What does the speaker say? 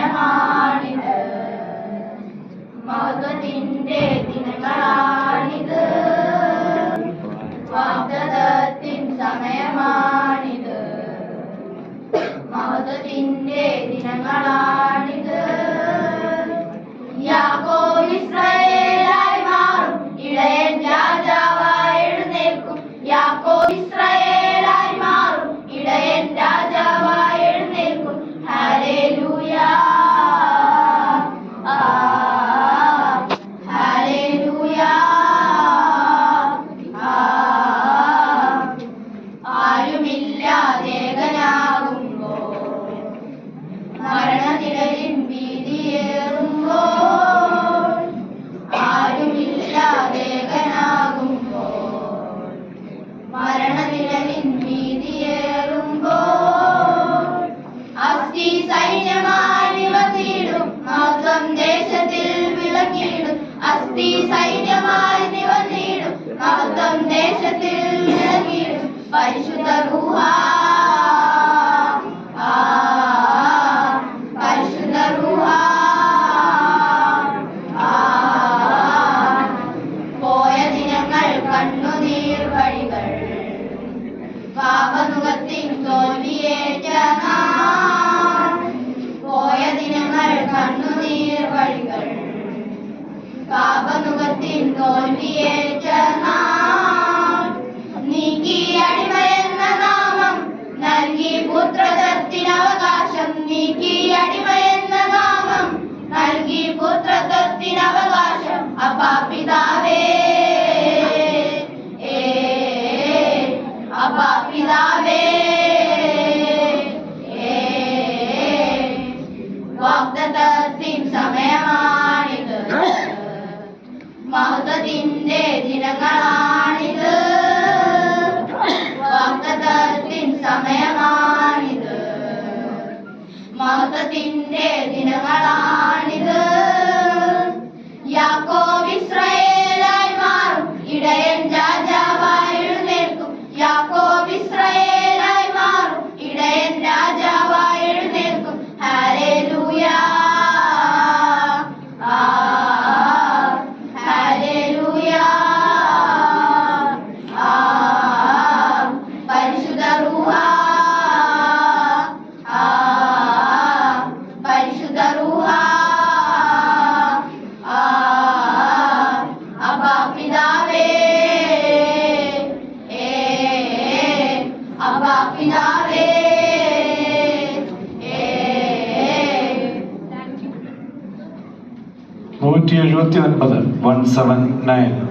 സമയമാണിത്, മഹത്വത്തിന്റെ ദിനങ്ങളാണിത്, വാഗ്ദത്തത്തിൻ സമയമാണിത്, മഹത്വത്തിന്റെ ദിനങ്ങളാണിത്. യാക്കോബ് ഇസ്രായേലായി മാറും, ഇടയൻ രാജാവായി എഴുന്നേൽക്കും. യാക്കോബ് ഇസ്രായേലായി മാറും, ഇടയൻ രാജാവായി എഴുന്നേൽക്കും. ഹല്ലേലൂയ, ഹല്ലേലൂയ. ആരുമില്ലാതേകനാകുമ്പോൾ, മരണനിഴലിൻ ഭീതിയേറുമ്പോൾ, ആരുമില്ലാതേകനാകുമ്പോൾ, മരണനിഴലിൻ ഭീതിയേറുമ്പോൾ, അസ്ഥി സൈന്യമായി നിവർന്നിടും, മഹത്വം ദേശത്തിൽ വിളങ്ങിടും. അസ്ഥി സൈന്യമായി നിവർന്നിടും, മഹത്വം ദേശത്തിൽ വിളങ്ങിടും. പരിശുദ്ധ റൂഹ, പരിശുദ്ധ റൂഹ. പോയ ദിനങ്ങൾ കണ്ണുനീർ വഴികൾ, പാപനുഖത്തിൻ തോൽവിയേറ്റ നാൾ. പോയ ദിനങ്ങൾ കണ്ണുനീർ വഴികൾ, പാപനുഖത്തിൻ തോൽവിയേറ്റ നാൾ. നീക്കി അടിമയെന്ന നാമം, നൽകി പുത്രത്വത്തിനവകാശം. നീക്കി അടിമയെന്ന നാമം, നൽകി പുത്രത്വത്തിനവകാശം. അപ്പാ പിതാവേ, അപ്പാ പിതാവേ, വാഗ്ദത്തത്തിൻ സമയമാണിത്, മഹത്വത്തിന്റെ ദിനങ്ങളാണിത്, വാഗ്ദത്തത്തിൻ സമയമാണിത്, മഹത്വത്തിന്റെ ദിനങ്ങളാണിത്. യാക്കോബ് ഇസ്രായേലായി മാറും, ഇടയൻ രാജാവായി എഴുന്നേൽക്കും. യാക്കോബ് ഇസ്രായേലായി മാറും, ഇടയൻ രാജാവായി എഴുന്നേൽക്കും. ഹല്ലേലൂയ, ഹല്ലേലൂയ. പരിശുദ്ധ റൂഹ, പരിശുദ്ധ റൂഹ. അപ്പാ പിതാവേ, അപ്പാ പിതാവേ. 179 179